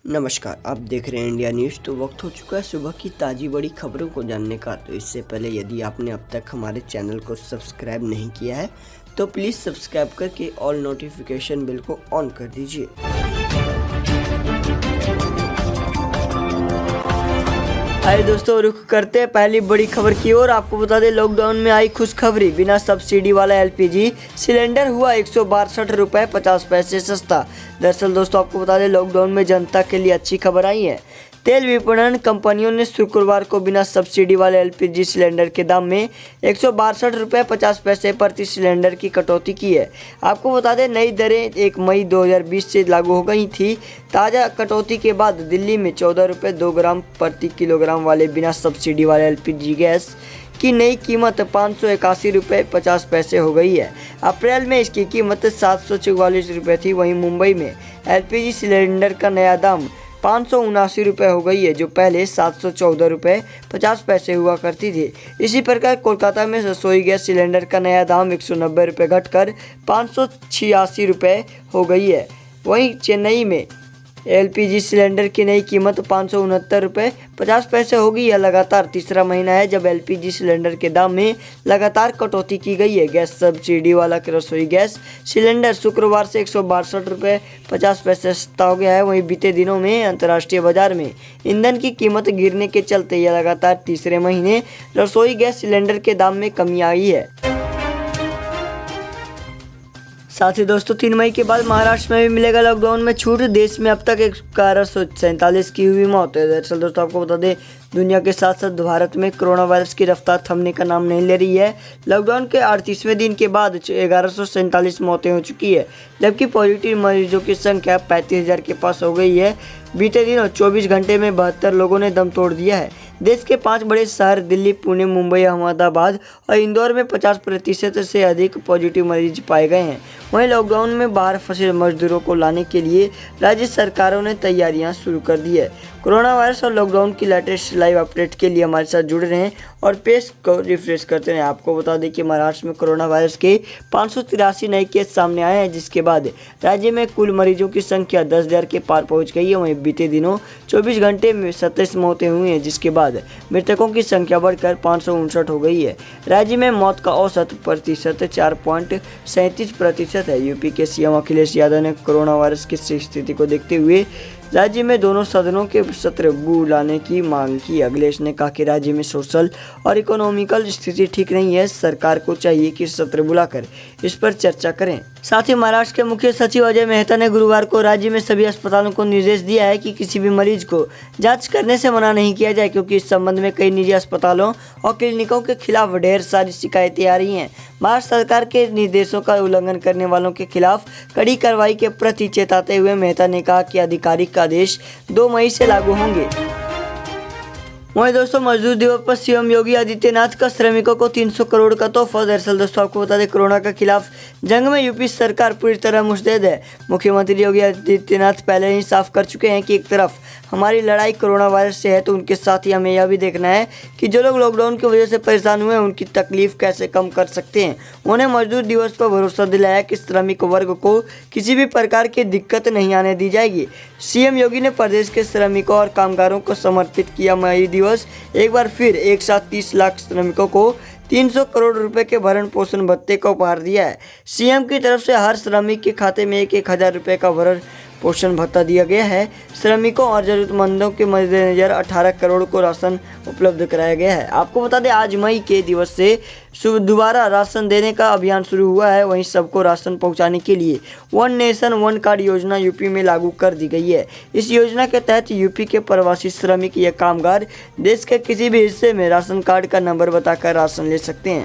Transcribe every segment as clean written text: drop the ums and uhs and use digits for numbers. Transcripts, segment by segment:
नमस्कार, आप देख रहे हैं इंडिया न्यूज़। तो वक्त हो चुका है सुबह की ताज़ी बड़ी खबरों को जानने का। तो इससे पहले यदि आपने अब तक हमारे चैनल को सब्सक्राइब नहीं किया है तो प्लीज़ सब्सक्राइब करके ऑल नोटिफिकेशन बेल को ऑन कर दीजिए। आइए दोस्तों, रुख करते हैं पहली बड़ी खबर की ओर। आपको बता दें, लॉकडाउन में आई खुशखबरी, बिना सब्सिडी वाला एलपीजी सिलेंडर हुआ 162 रुपये 50 पैसे सस्ता। दरअसल दोस्तों, आपको बता दें, लॉकडाउन में जनता के लिए अच्छी खबर आई है। तेल विपणन कंपनियों ने शुक्रवार को बिना सब्सिडी वाले एलपीजी सिलेंडर के दाम में 162 रुपये 50 पैसे प्रति सिलेंडर की कटौती की है। आपको बता दें, नई दरें 1 मई 2020 से लागू हो गई थी। ताज़ा कटौती के बाद दिल्ली में 14 रुपये 2 ग्राम प्रति किलोग्राम वाले बिना सब्सिडी वाले एलपीजी गैस की नई कीमत 581 रुपये 50 पैसे हो गई है। अप्रैल में इसकी कीमत 744 रुपये थी। वहीं मुंबई में एलपीजी सिलेंडर का नया दाम 579 रुपये हो गई है, जो पहले 714 रुपये 50 पैसे हुआ करती थी। इसी प्रकार कोलकाता में रसोई गैस सिलेंडर का नया दाम 190 रुपये घटकर 586 रुपये हो गई है। वहीं चेन्नई में एलपीजी सिलेंडर की नई कीमत 569 रुपये 50 पैसे होगी। यह लगातार तीसरा महीना है जब एलपीजी सिलेंडर के दाम में लगातार कटौती की गई है। गैस सब्सिडी वाला रसोई गैस सिलेंडर शुक्रवार से 162 रुपये 50 पैसे सस्ता हो गया है। वहीं बीते दिनों में अंतर्राष्ट्रीय बाजार में ईंधन की कीमत गिरने के चलते यह लगातार तीसरे महीने रसोई गैस सिलेंडर के दाम में कमी आई है। साथ ही दोस्तों, 3 मई के बाद महाराष्ट्र में भी मिलेगा लॉकडाउन में छूट। देश में अब तक 1147 की हुई मौत है। दरअसल दोस्तों, आपको बता दें, दुनिया के साथ साथ भारत में कोरोना वायरस की रफ्तार थमने का नाम नहीं ले रही है। लॉकडाउन के 38वें दिन के बाद 1147 मौतें हो चुकी है, जबकि पॉजिटिव मरीजों की संख्या 35,000 के पास हो गई है। बीते दिनों 24 घंटे में 72 लोगों ने दम तोड़ दिया है। देश के 5 बड़े शहर दिल्ली, पुणे, मुंबई, अहमदाबाद और इंदौर में 50% से अधिक पॉजिटिव मरीज पाए गए हैं। वहीं लॉकडाउन में बाहर फंसे मजदूरों को लाने के लिए राज्य सरकारों ने तैयारियां शुरू कर दी है। कोरोना वायरस और लॉकडाउन की लेटेस्ट लाइव अपडेट के लिए हमारे साथ जुड़े रहें और पेज को रिफ्रेश करते रहें। आपको बता दें कि महाराष्ट्र में कोरोना वायरस के 583 नए केस सामने आए हैं, जिसके बाद राज्य में कुल मरीजों की संख्या 10,000 के पार पहुंच गई है। वहीं बीते दिनों 24 घंटे में 27 मौतें हुई हैं, जिसके बाद मृतकों की संख्या बढ़कर 559 हो गई है। राज्य में मौत का औसत प्रतिशत 4.37% है। यूपी के सीएम अखिलेश यादव ने कोरोना वायरस की स्थिति को देखते हुए राज्य में दोनों सदनों के सत्र बुलाने की मांग की। अखिलेश ने कहा कि राज्य में सोशल और इकोनॉमिकल स्थिति ठीक नहीं है। सरकार को चाहिए कि सत्र बुलाकर इस पर चर्चा करें। साथ ही महाराष्ट्र के मुख्य सचिव अजय मेहता ने गुरुवार को राज्य में सभी अस्पतालों को निर्देश दिया है कि किसी भी मरीज को जांच करने से मना नहीं किया जाए, क्योंकि इस संबंध में कई निजी अस्पतालों और क्लिनिकों के खिलाफ ढेर सारी शिकायतें आ रही हैं। महाराष्ट्र सरकार के निर्देशों का उल्लंघन करने वालों के खिलाफ कड़ी कार्रवाई के प्रति चेताते हुए मेहता ने कहा कि आधिकारिक आदेश 2 मई से लागू होंगे। वहीं दोस्तों, मजदूर दिवस पर सीएम योगी आदित्यनाथ का श्रमिकों को 300 करोड़ का तोहफा। दरअसल दोस्तों, आपको बता दें, कोरोना के खिलाफ जंग में यूपी सरकार पूरी तरह मुस्तैद है। मुख्यमंत्री योगी आदित्यनाथ पहले ही साफ कर चुके हैं कि एक तरफ हमारी लड़ाई कोरोना वायरस से है, तो उनके साथ ही हमें यह भी देखना है कि जो लोग लॉकडाउन की वजह से परेशान हुए हैं उनकी तकलीफ कैसे कम कर सकते हैं। उन्होंने मजदूर दिवस पर भरोसा दिलाया कि श्रमिक वर्ग को किसी भी प्रकार की दिक्कत नहीं आने दी जाएगी। सीएम योगी ने प्रदेश के श्रमिकों और कामगारों को समर्पित किया मई दिवस। एक बार फिर एक साथ 30 लाख श्रमिकों को 300 करोड़ रुपए के भरण पोषण भत्ते का उपहार दिया है। सीएम की तरफ से हर श्रमिक के खाते में 1,000 रुपये का भरण पोषण भत्ता दिया गया है। श्रमिकों और जरूरतमंदों के मद्देनजर 18 करोड़ को राशन उपलब्ध कराया गया है। आपको बता दें, आज मई के दिवस से दोबारा राशन देने का अभियान शुरू हुआ है। वहीं सबको राशन पहुंचाने के लिए 1 नेशन 1 कार्ड योजना यूपी में लागू कर दी गई है। इस योजना के तहत यूपी के प्रवासी श्रमिक या कामगार देश के किसी भी हिस्से में राशन कार्ड का नंबर बताकर राशन ले सकते हैं।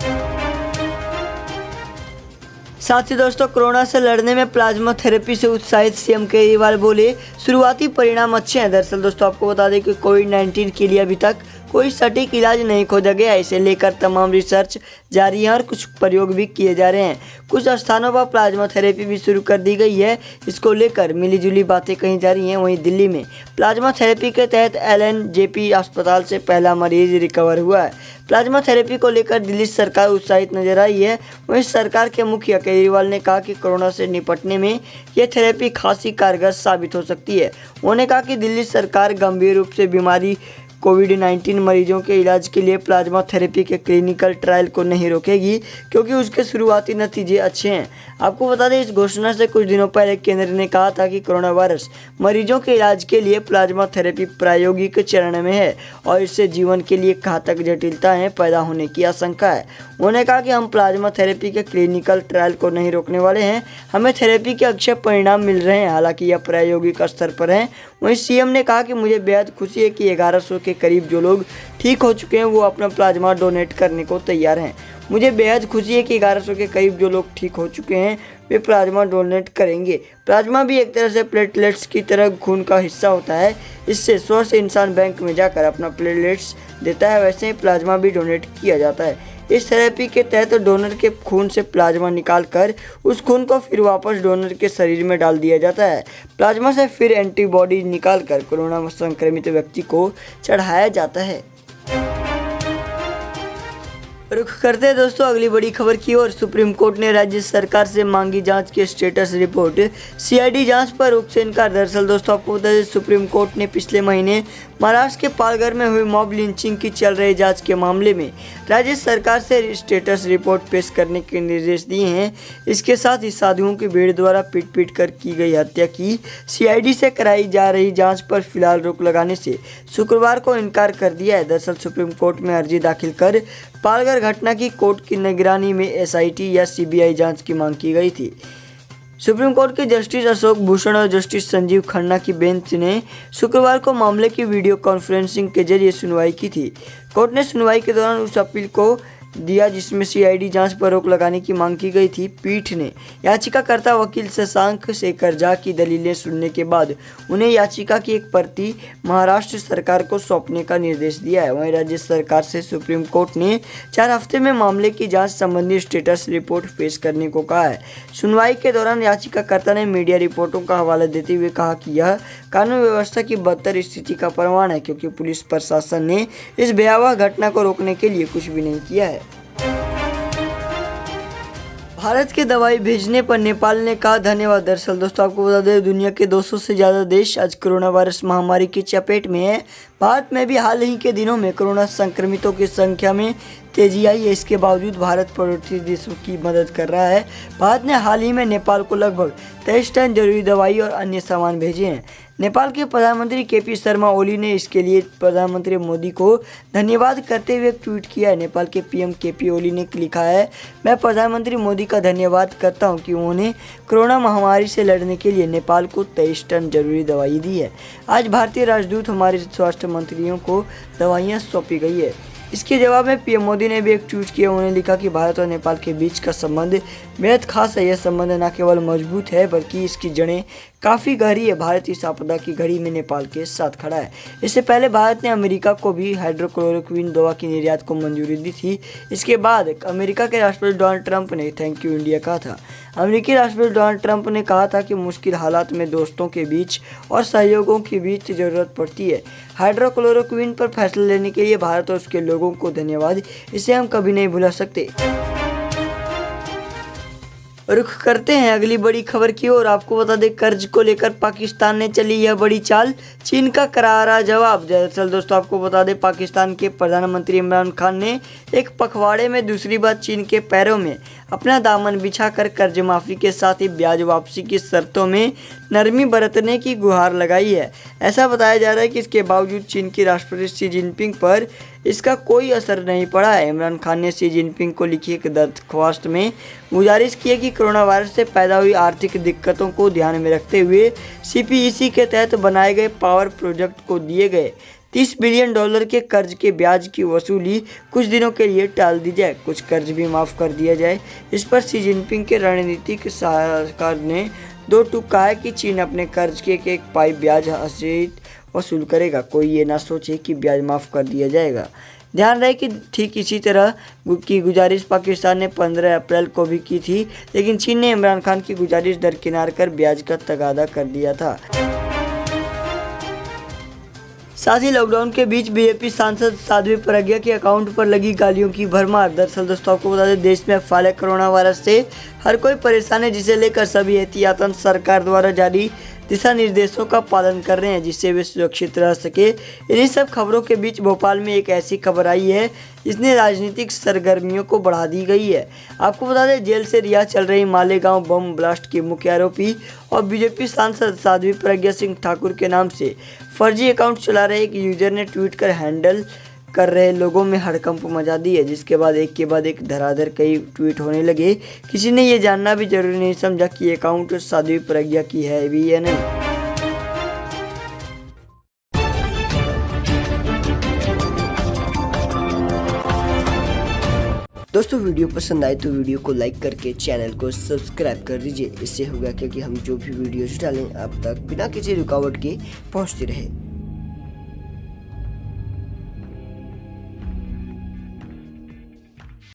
साथ ही दोस्तों, कोरोना से लड़ने में प्लाज्मा थेरेपी से उत्साहित सीएम केजरीवाल बोले, शुरुआती परिणाम अच्छे हैं। दरअसल दोस्तों, आपको बता दें कि कोविड-19 के लिए अभी तक कोई सटीक इलाज नहीं खोजा गया। इसे लेकर तमाम रिसर्च जारी है और कुछ प्रयोग भी किए जा रहे हैं। कुछ स्थानों पर प्लाज्मा थेरेपी भी शुरू कर दी गई है। इसको लेकर मिलीजुली बातें कही जा रही हैं। वहीं दिल्ली में प्लाज्मा थेरेपी के तहत LNJP अस्पताल से पहला मरीज रिकवर हुआ है। प्लाज्मा थेरेपी को लेकर दिल्ली सरकार उत्साहित नजर आई है। वहीं सरकार के मुखिया केजरीवाल ने कहा कि कोरोना से निपटने में यह थेरेपी खासी कारगर साबित हो सकती है। उन्होंने कहा कि दिल्ली सरकार गंभीर रूप से बीमारी कोविड-19 मरीजों के इलाज के लिए प्लाज्मा थेरेपी के क्लिनिकल ट्रायल को नहीं रोकेगी, क्योंकि उसके शुरुआती नतीजे अच्छे हैं। आपको बता दें, इस घोषणा से कुछ दिनों पहले केंद्र ने कहा था कि कोरोना वायरस मरीजों के इलाज के लिए प्लाज्मा थेरेपी प्रायोगिक चरण में है और इससे जीवन के लिए घातक जटिलताएं पैदा होने की आशंका है। उन्होंने कहा कि हम प्लाज्मा थेरेपी के क्लिनिकल ट्रायल को नहीं रोकने वाले हैं। हमें थेरेपी के अच्छे परिणाम मिल रहे हैं, हालांकि यह प्रायोगिक स्तर पर है। वहीं सीएम ने कहा कि मुझे बेहद खुशी है कि 1100 के करीब जो लोग ठीक हो चुके हैं वो अपना प्लाज्मा डोनेट करने को तैयार हैं। मुझे बेहद खुशी है कि 1100 के करीब जो लोग ठीक हो चुके हैं वे प्लाज्मा डोनेट करेंगे। प्लाज्मा भी एक तरह से प्लेटलेट्स की तरह खून का हिस्सा होता है। इससे स्वस्थ इंसान बैंक में जाकर अपना प्लेटलेट्स देता है, वैसे ही प्लाज्मा भी डोनेट किया जाता है। इस थेरेपी के तहत डोनर के खून से प्लाज्मा निकालकर उस खून को फिर वापस डोनर के शरीर में डाल दिया जाता है। प्लाज्मा से फिर एंटीबॉडी निकालकर कोरोना संक्रमित व्यक्ति को चढ़ाया जाता है। रुख करते हैं दोस्तों अगली बड़ी खबर की ओर। सुप्रीम कोर्ट ने राज्य सरकार से मांगी जांच की स्टेटस रिपोर्ट। CID जांच पर रुख से इनकार। दरअसल दोस्तों आपको बता दें, सुप्रीम कोर्ट ने पिछले महीने महाराष्ट्र के पालघर में हुई मॉब लिंचिंग की चल रही जांच के मामले में राज्य सरकार से स्टेटस रिपोर्ट पेश करने के निर्देश दिए हैं। इसके साथ ही साधुओं की भीड़ द्वारा पीट कर की गई हत्या की CID से कराई जा रही जांच पर फिलहाल रोक लगाने से शुक्रवार को इनकार कर दिया है। दरअसल सुप्रीम कोर्ट में अर्जी दाखिल कर पालघर घटना की कोर्ट की निगरानी में SIT या CBI जांच की मांग की गई थी। सुप्रीम कोर्ट के जस्टिस अशोक भूषण और जस्टिस संजीव खन्ना की बेंच ने शुक्रवार को मामले की वीडियो कॉन्फ्रेंसिंग के जरिए सुनवाई की थी। कोर्ट ने सुनवाई के दौरान उस अपील को दिया जिसमें CID जांच पर रोक लगाने की मांग की गई थी। पीठ ने याचिकाकर्ता वकील शशांक शेखर झा की दलीलें सुनने के बाद उन्हें याचिका की एक प्रति महाराष्ट्र सरकार को सौंपने का निर्देश दिया है। वहीं राज्य सरकार से सुप्रीम कोर्ट ने 4 हफ्ते में मामले की जांच संबंधी स्टेटस रिपोर्ट पेश करने को कहा है। सुनवाई के दौरान याचिकाकर्ता ने मीडिया रिपोर्टों का हवाला देते हुए कहा कि यह कानून व्यवस्था की बदतर स्थिति का प्रमाण है, क्योंकि पुलिस प्रशासन ने इस भयावह घटना को रोकने के लिए कुछ भी नहीं किया है। भारत के दवाई भेजने पर नेपाल ने कहा धन्यवाद। दरअसल दोस्तों आपको बता दें, दुनिया के 200 से ज़्यादा देश आज कोरोना वायरस महामारी की चपेट में है। भारत में भी हाल ही के दिनों में कोरोना संक्रमितों की संख्या में तेजी आई है। इसके बावजूद भारत पड़ोसी देशों की मदद कर रहा है। भारत ने हाल ही में नेपाल को लगभग 23 टन जरूरी दवाई और अन्य सामान भेजे हैं। नेपाल के प्रधानमंत्री KP शर्मा ओली ने इसके लिए प्रधानमंत्री मोदी को धन्यवाद करते हुए एक ट्वीट किया है। नेपाल के PM KP ओली ने लिखा है, मैं प्रधानमंत्री मोदी का धन्यवाद करता हूं कि उन्होंने कोरोना महामारी से लड़ने के लिए नेपाल को 23 टन जरूरी दवाई दी है। आज भारतीय राजदूत हमारे स्वास्थ्य मंत्रियों को दवाइयाँ सौंपी गई है। इसके जवाब में PM मोदी ने भी एक ट्वीट किया। उन्होंने लिखा कि भारत और नेपाल के बीच का संबंध बेहद खास है। यह संबंध न केवल मजबूत है बल्कि इसकी जड़ें काफ़ी गहरी है। भारत इस आपदा की घड़ी में नेपाल के साथ खड़ा है। इससे पहले भारत ने अमेरिका को भी हाइड्रोक्लोरोक्विन दवा की निर्यात को मंजूरी दी थी। इसके बाद अमेरिका के राष्ट्रपति डोनाल्ड ट्रंप ने थैंक यू इंडिया कहा था। अमेरिकी राष्ट्रपति डोनाल्ड ट्रंप ने कहा था कि मुश्किल हालात में दोस्तों के बीच और सहयोगों के बीच ज़रूरत पड़ती है। हाइड्रोक्लोरोक्विन पर फैसला लेने के लिए भारत और उसके लोगों को धन्यवाद, इसे हम कभी नहीं भुला सकते। रुख करते हैं अगली बड़ी खबर की ओर। आपको बता दें, कर्ज को लेकर पाकिस्तान ने चली यह बड़ी चाल, चीन का करारा जवाब। दरअसल दोस्तों आपको बता दें, पाकिस्तान के प्रधानमंत्री इमरान खान ने एक पखवाड़े में दूसरी बार चीन के पैरों में अपना दामन बिछाकर कर्ज माफ़ी के साथ ही ब्याज वापसी की शर्तों में नरमी बरतने की गुहार लगाई है। ऐसा बताया जा रहा है कि इसके बावजूद चीन के राष्ट्रपति शी जिनपिंग पर इसका कोई असर नहीं पड़ा है। इमरान खान ने शी जिनपिंग को लिखी एक दरख्वास्त में गुजारिश की है कि कोरोना वायरस से पैदा हुई आर्थिक दिक्कतों को ध्यान में रखते हुए CPEC के तहत बनाए गए पावर प्रोजेक्ट को दिए गए $30 बिलियन के कर्ज के ब्याज की वसूली कुछ दिनों के लिए टाल दी जाए, कुछ कर्ज भी माफ़ कर दिया जाए। इस पर शी जिनपिंग के रणनीतिक सलाहकार ने 2 टूक कहा है कि चीन अपने कर्ज के एक पाई ब्याज सहित वसूल करेगा। कोई ये ना सोचे कि ब्याज माफ़ कर दिया जाएगा। ध्यान रहे कि ठीक इसी तरह की गुजारिश पाकिस्तान ने 15 अप्रैल को भी की थी, लेकिन चीन ने इमरान खान की गुजारिश दरकिनार कर ब्याज का तगादा कर दिया था। साथ ही लॉकडाउन के बीच बीजेपी सांसद साध्वी प्रज्ञा के अकाउंट पर लगी गालियों की भरमार। दरअसल दोस्तों आपको बता दें, देश में फैले कोरोना वायरस से हर कोई परेशान है, जिसे लेकर सभी एहतियातन सरकार द्वारा जारी दिशा निर्देशों का पालन कर रहे हैं, जिससे वे सुरक्षित रह सके। इन्हीं सब खबरों के बीच भोपाल में एक ऐसी खबर आई है जिसने राजनीतिक सरगर्मियों को बढ़ा दी गई है। आपको बता दें, जेल से रिहा चल रही मालेगांव बम ब्लास्ट के मुख्य आरोपी और बीजेपी सांसद साध्वी प्रज्ञा सिंह ठाकुर के नाम से फर्जी अकाउंट चला रहे एक यूजर ने ट्वीट कर हैंडल कर रहे लोगों में हड़कंप मचा दी है, जिसके बाद एक धराधर कई ट्वीट होने लगे। किसी ने ये जानना भी जरूरी नहीं समझा कि ये अकाउंट साध्वी प्रज्ञा की है भी या नहीं। दोस्तों वीडियो पसंद आए तो वीडियो को लाइक करके चैनल को सब्सक्राइब कर दीजिए। इससे होगा क्योंकि हम जो भी वीडियोज डालें आप तक बिना किसी रुकावट के पहुंचते रहे।